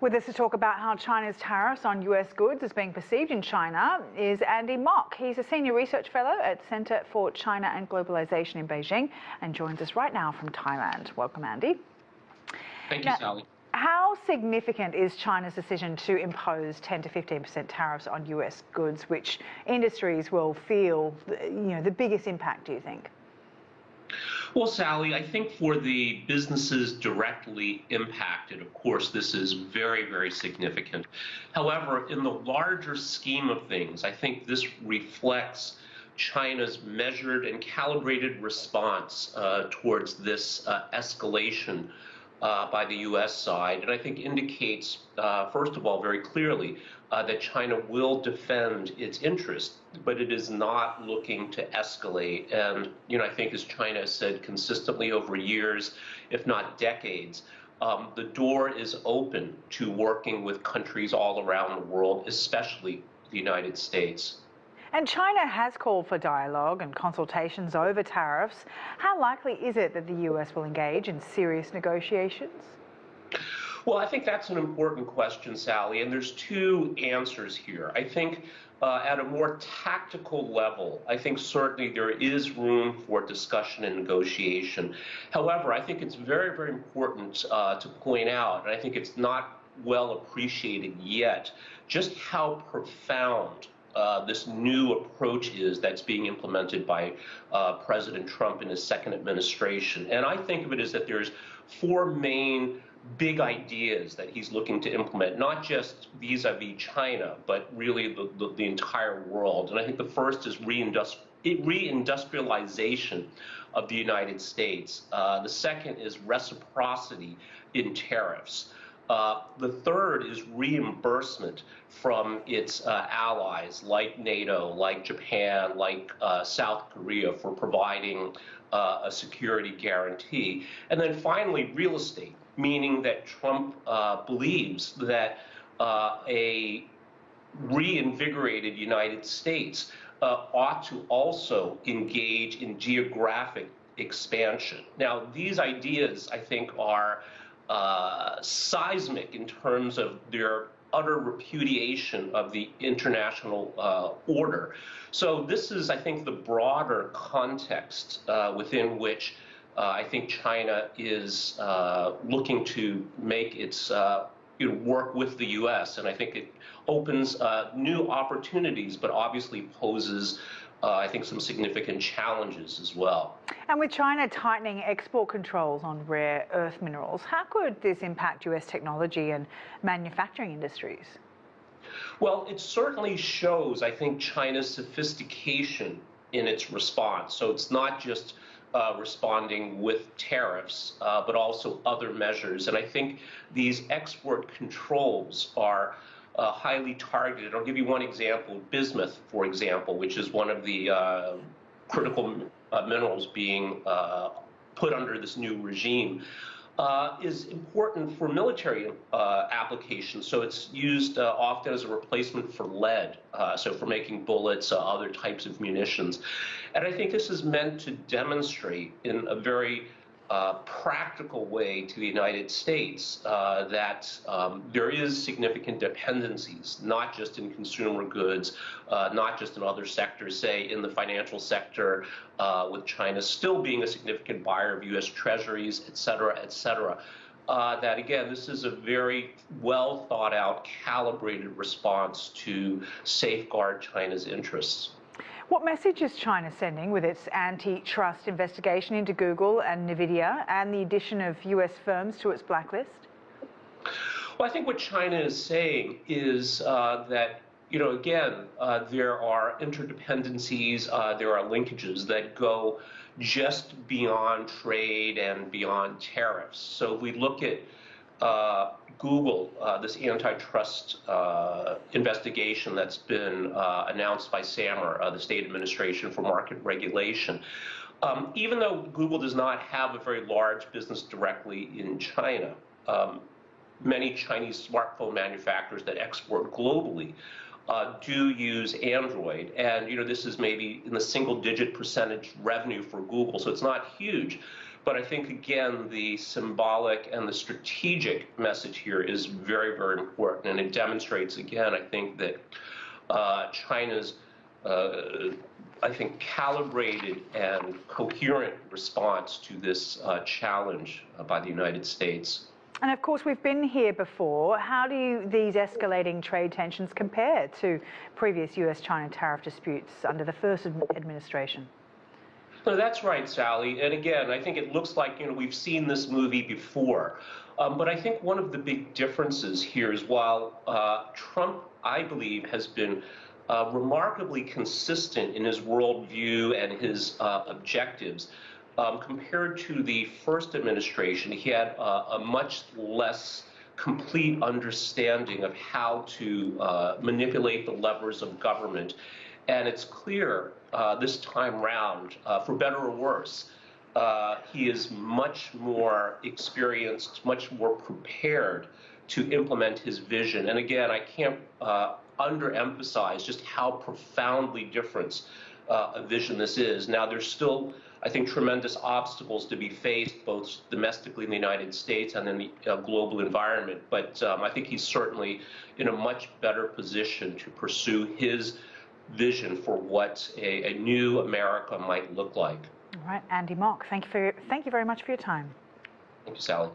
With us to talk about how China's tariffs on US goods is being perceived in China is Andy Mok. He's a senior research fellow at Centre for China and Globalization in Beijing and joins us right now from Thailand. Welcome, Andy. Thank you, Sally. How significant is China's decision to impose 10 to 15% tariffs on US goods, which industries will feel, the biggest impact, do you think? Well, Sally, I think for the businesses directly impacted, of course, this is very, very significant. However, in the larger scheme of things, I think this reflects China's measured and calibrated response towards this escalation by the U.S. side, and I think indicates, first of all, very clearly that China will defend its interests, but it is not looking to escalate. And, I think as China has said consistently over years, if not decades, the door is open to working with countries all around the world, especially the United States. And China has called for dialogue and consultations over tariffs. How likely is it that the US will engage in serious negotiations? Well, I think that's an important question, Sally, and there's two answers here. I think at a more tactical level, I think certainly there is room for discussion and negotiation. However, I think it's very, very important to point out, and I think it's not well appreciated yet, just how profound this new approach is that's being implemented by President Trump in his second administration. And I think of it as that there's four main big ideas that he's looking to implement, not just vis-a-vis China, but really the entire world. And I think the first is reindustrialization of the United States. The second is reciprocity in tariffs. The third is reimbursement from its allies like NATO, like Japan, like South Korea for providing a security guarantee. And then finally, real estate, meaning that Trump believes that a reinvigorated United States ought to also engage in geographic expansion. Now, these ideas, I think, are seismic in terms of their utter repudiation of the international order. So this is, I think, the broader context within which I think China is looking to make its work with the U.S., and I think it opens new opportunities, but obviously poses I think some significant challenges as well. And with China tightening export controls on rare earth minerals, how could this impact US technology and manufacturing industries? Well, it certainly shows, I think, China's sophistication in its response. So it's not just responding with tariffs, but also other measures. And I think these export controls are highly targeted. I'll give you one example. Bismuth, for example, which is one of the critical minerals being put under this new regime, is important for military applications. So it's used often as a replacement for lead, so for making bullets, other types of munitions. And I think this is meant to demonstrate in a very practical way to the United States that there is significant dependencies, not just in consumer goods, not just in other sectors, say in the financial sector, with China still being a significant buyer of U.S. treasuries, et cetera, that again, this is a very well thought out, calibrated response to safeguard China's interests. What message is China sending with its antitrust investigation into Google and NVIDIA and the addition of US firms to its blacklist? Well, I think what China is saying is that, again, there are interdependencies, there are linkages that go just beyond trade and beyond tariffs. So if we look at Google, this antitrust investigation that's been announced by SAMR, the State Administration for Market Regulation. Even though Google does not have a very large business directly in China, many Chinese smartphone manufacturers that export globally do use Android, and this is maybe in the single-digit percentage revenue for Google, so it's not huge. But I think, again, the symbolic and the strategic message here is very, very important. And it demonstrates, again, I think that China's, I think, calibrated and coherent response to this challenge by the United States. And of course, we've been here before. How do these escalating trade tensions compare to previous US-China tariff disputes under the first administration? No, that's right, Sally. And again, I think it looks like, we've seen this movie before. But I think one of the big differences here is while Trump, I believe, has been remarkably consistent in his worldview and his objectives, compared to the first administration, he had a much less complete understanding of how to manipulate the levers of government. And it's clear this time round, for better or worse, he is much more experienced, much more prepared to implement his vision. And again, I can't underemphasize just how profoundly different a vision this is. Now, there's still, I think, tremendous obstacles to be faced, both domestically in the United States and in the global environment. But I think he's certainly in a much better position to pursue his vision for what a new America might look like. All right, Andy Mok, thank you very much for your time. Thank you, Sally.